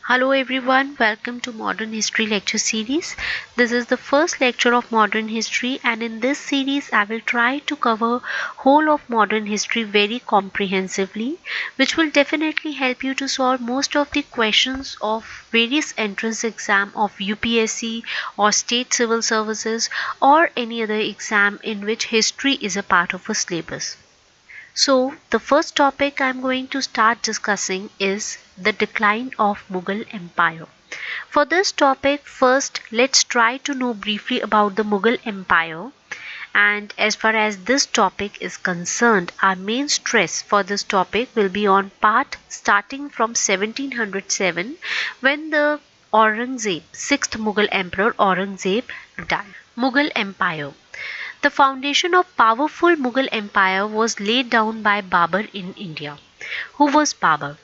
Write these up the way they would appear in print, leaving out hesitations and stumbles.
Hello everyone, welcome to Modern History lecture series. This is the first lecture of modern history, and in this series I will try to cover whole of modern history very comprehensively, which will definitely help you to solve most of the questions of various entrance exam of UPSC or state civil services or any other exam in which history is a part of a syllabus. So, the first topic I'm going to start discussing is the decline of Mughal Empire. For this topic, first let's try to know briefly about the Mughal Empire. And as far as this topic is concerned, our main stress for this topic will be on part starting from 1707 when the Aurangzeb, 6th Mughal Emperor Aurangzeb died. Mughal Empire. The foundation of powerful Mughal empire was laid down by Babur in India. Who was Babur?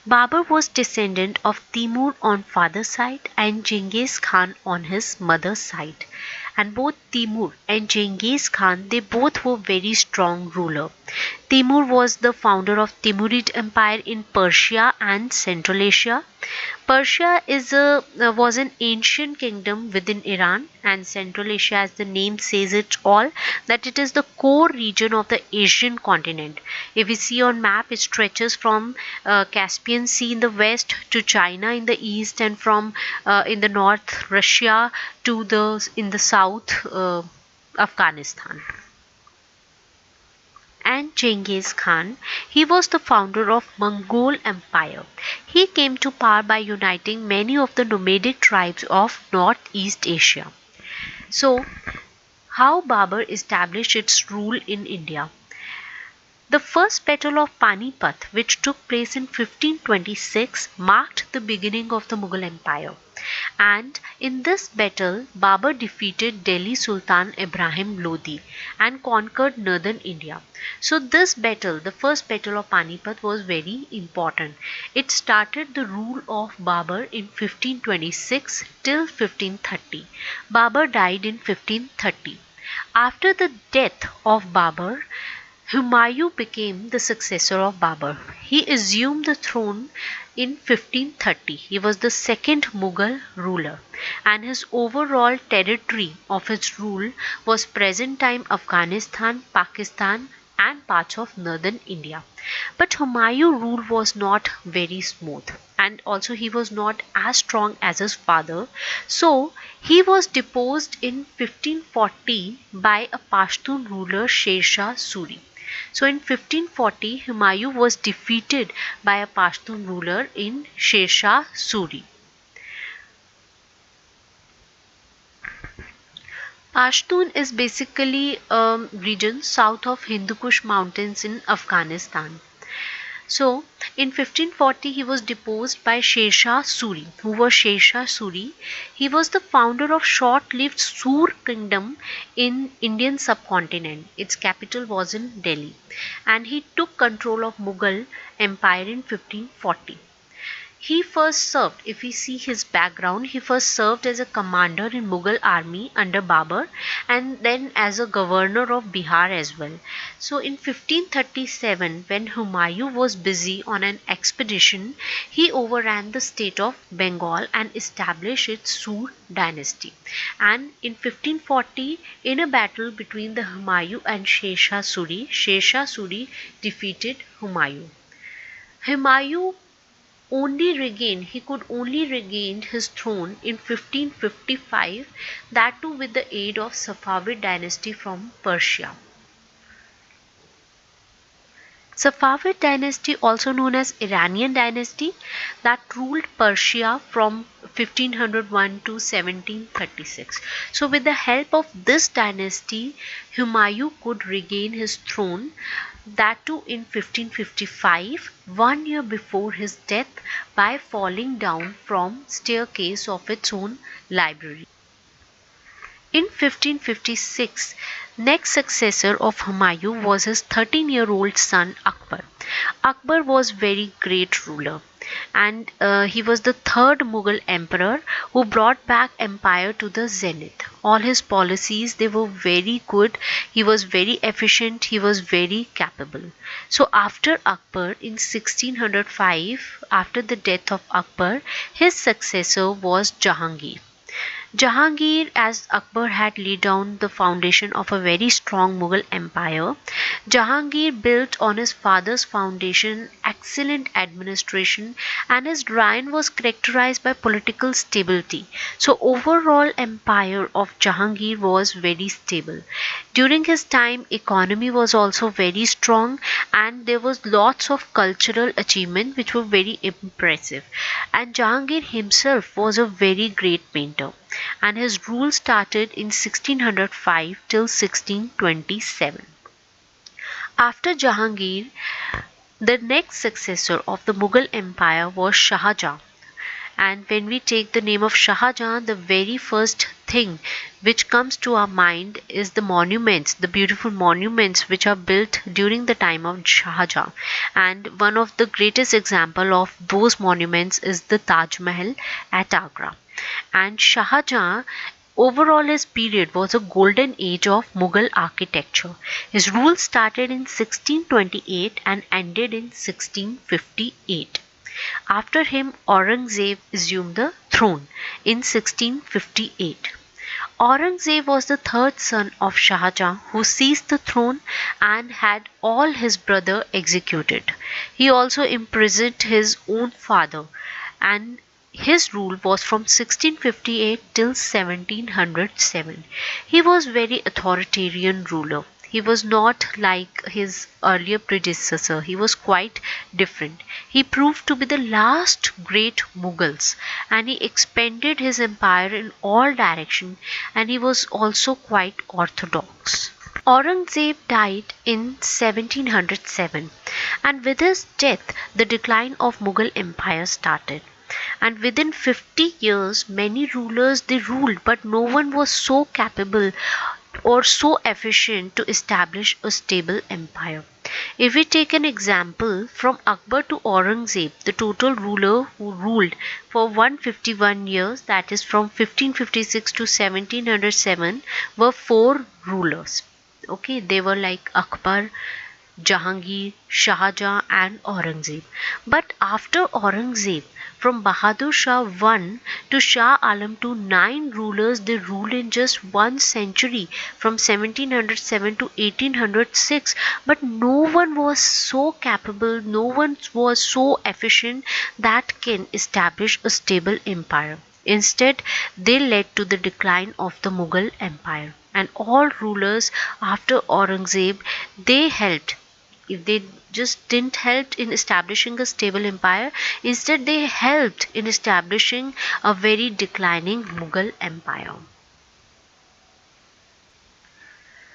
Babur was descendant of Timur on father's side and Genghis Khan on his mother's side. And both Timur and Genghis Khan, they both were very strong ruler. Timur was the founder of Timurid Empire in Persia and Central Asia. Persia was an ancient kingdom within Iran, and Central Asia, as the name says it all, that it is the core region of the Asian continent. If we see on map, it stretches from Caspian Sea in the west to China in the east, and from in the north Russia to the in the south Afghanistan. And Genghis Khan, he was the founder of Mongol Empire. He came to power by uniting many of the nomadic tribes of Northeast Asia. So, how Babur established its rule in India? The first battle of Panipat, which took place in 1526, marked the beginning of the Mughal Empire. And in this battle, Babur defeated Delhi Sultan Ibrahim Lodi and conquered northern India. So this battle, the first battle of Panipat, was very important. It started the rule of Babur in 1526 till 1530. Babur died in 1530. After the death of Babur, Humayun became the successor of Babur. He assumed the throne in 1530. He was the second Mughal ruler, and his overall territory of his rule was present-time Afghanistan, Pakistan, and parts of northern India. But Humayun's rule was not very smooth, and also he was not as strong as his father. So he was deposed in 1540 by a Pashtun ruler Sher Shah Suri. So in 1540, Humayun was defeated by a Pashtun ruler in Sher Shah Suri. Pashtun is basically a region south of Hindu Kush mountains in Afghanistan. So, in 1540, he was deposed by Sher Shah Suri. Who was Sher Shah Suri? He was the founder of short-lived Sur kingdom in Indian subcontinent. Its capital was in Delhi, and he took control of Mughal Empire in 1540. He first served, if we see his background, he first served as a commander in Mughal army under Babur and then as a governor of Bihar as well. So in 1537, when Humayun was busy on an expedition, he overran the state of Bengal and established its Sur dynasty. And in 1540, in a battle between the Humayun and Sher Shah Suri defeated Humayun. Humayun he could only regain his throne in 1555, that too with the aid of Safavid dynasty from Persia. Safavid dynasty, also known as Iranian dynasty, that ruled Persia from 1501 to 1736. So with the help of this dynasty, Humayun could regain his throne, that too in 1555, 1 year before his death, by falling down from staircase of its own library. In 1556, next successor of Humayun was his 13-year-old son Akbar. Akbar was very great ruler, and he was the third Mughal emperor who brought back empire to the zenith. All his policies, they were very good. He was very efficient. He was very capable. So after Akbar in 1605, after the death of Akbar, His successor was Jahangir. Jahangir, as Akbar had laid down the foundation of a very strong Mughal empire, Jahangir built on his father's foundation excellent administration, and his reign was characterized by political stability. So overall empire of Jahangir was very stable. During his time economy was also very strong, and there was lots of cultural achievement which were very impressive. And Jahangir himself was a very great painter, and his rule started in 1605 till 1627. After Jahangir, the next successor of the Mughal Empire was Shah Jahan. And when we take the name of Shah Jahan, the very first thing which comes to our mind is the monuments, the beautiful monuments which are built during the time of Shah Jahan. And one of the greatest example of those monuments is the Taj Mahal at Agra. And Shah Jahan, overall his period was a golden age of Mughal architecture. His rule started in 1628 and ended in 1658. After him, Aurangzeb assumed the throne in 1658. Aurangzeb was the third son of Shah Jahan, who seized the throne and had all his brother executed. He also imprisoned his own father, and his rule was from 1658 till 1707. He was very authoritarian ruler. He was not like his earlier predecessor. He was quite different. He proved to be the last great Mughals, and he expanded his empire in all directions, and he was also quite orthodox. Aurangzeb died in 1707, and with his death the decline of Mughal empire started. And within 50 years many rulers they ruled, but no one was so capable or so efficient to establish a stable empire. If we take an example from Akbar to Aurangzeb, the total ruler who ruled for 151 years, that is from 1556 to 1707, were four rulers. Okay, they were like Akbar, Jahangir, Shah Jahan and Aurangzeb. But after Aurangzeb, from Bahadur Shah I to Shah Alam II, nine rulers they ruled in just 1 century from 1707 to 1806. But no one was so capable, no one was so efficient that can establish a stable empire. Instead, they led to the decline of the Mughal empire. And all rulers after Aurangzeb, they helped, if they just didn't help in establishing a stable empire, instead they helped in establishing a very declining Mughal empire.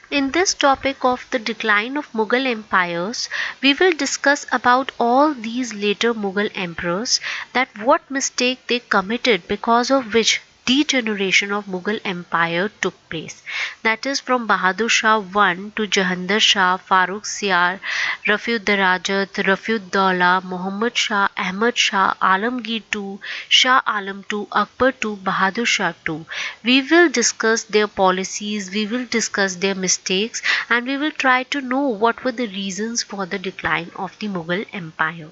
In this topic of the decline of Mughal empires, we will discuss about all these later Mughal emperors, that what mistake they committed because of which degeneration of Mughal empire took place. That is from Bahadur Shah I to Jahandar Shah, Farooq Siyar, Rafiuddin-Darajat, Rafiuddin-Daulah, Muhammad Shah, Ahmad Shah, Alamgir II, Shah Alam II, Akbar II, Bahadur Shah II. We will discuss their policies, we will discuss their mistakes, and we will try to know what were the reasons for the decline of the Mughal empire.